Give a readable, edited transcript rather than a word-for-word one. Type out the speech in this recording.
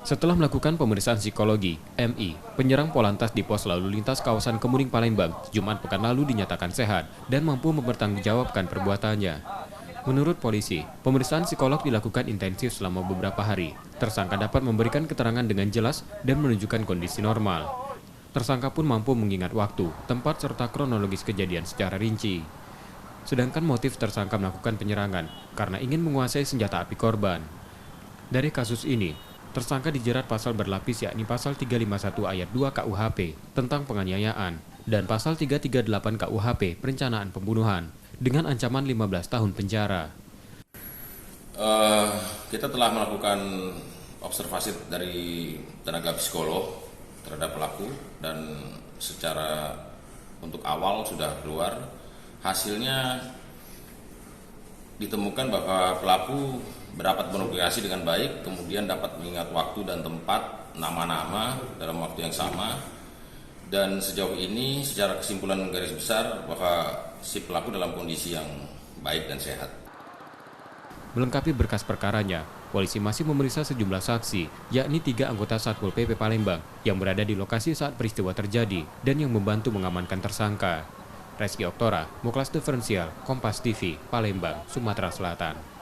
Setelah melakukan pemeriksaan psikologi, MI, penyerang Polantas di pos lalu lintas kawasan Kemuning Palembang, Jumat pekan lalu dinyatakan sehat dan mampu mempertanggungjawabkan perbuatannya. Menurut polisi, pemeriksaan psikolog dilakukan intensif selama beberapa hari. Tersangka dapat memberikan keterangan dengan jelas dan menunjukkan kondisi normal. Tersangka pun mampu mengingat waktu, tempat, serta kronologis kejadian secara rinci. Sedangkan motif tersangka melakukan penyerangan karena ingin menguasai senjata api korban. Dari kasus ini, tersangka dijerat pasal berlapis yakni pasal 351 ayat 2 KUHP tentang penganiayaan dan pasal 338 KUHP perencanaan pembunuhan dengan ancaman 15 tahun penjara. Kita telah melakukan observasi dari tenaga psikolog terhadap pelaku dan secara untuk awal sudah keluar. Hasilnya ditemukan bahwa pelaku dapat berkomunikasi dengan baik, kemudian dapat mengingat waktu dan tempat, nama-nama dalam waktu yang sama. Dan sejauh ini secara kesimpulan garis besar bahwa si pelaku dalam kondisi yang baik dan sehat. Melengkapi berkas perkaranya, polisi masih memeriksa sejumlah saksi, yakni 3 anggota Satpol PP Palembang yang berada di lokasi saat peristiwa terjadi dan yang membantu mengamankan tersangka. Reski Oktora, Muklas Diferensial, Kompas TV, Palembang, Sumatera Selatan.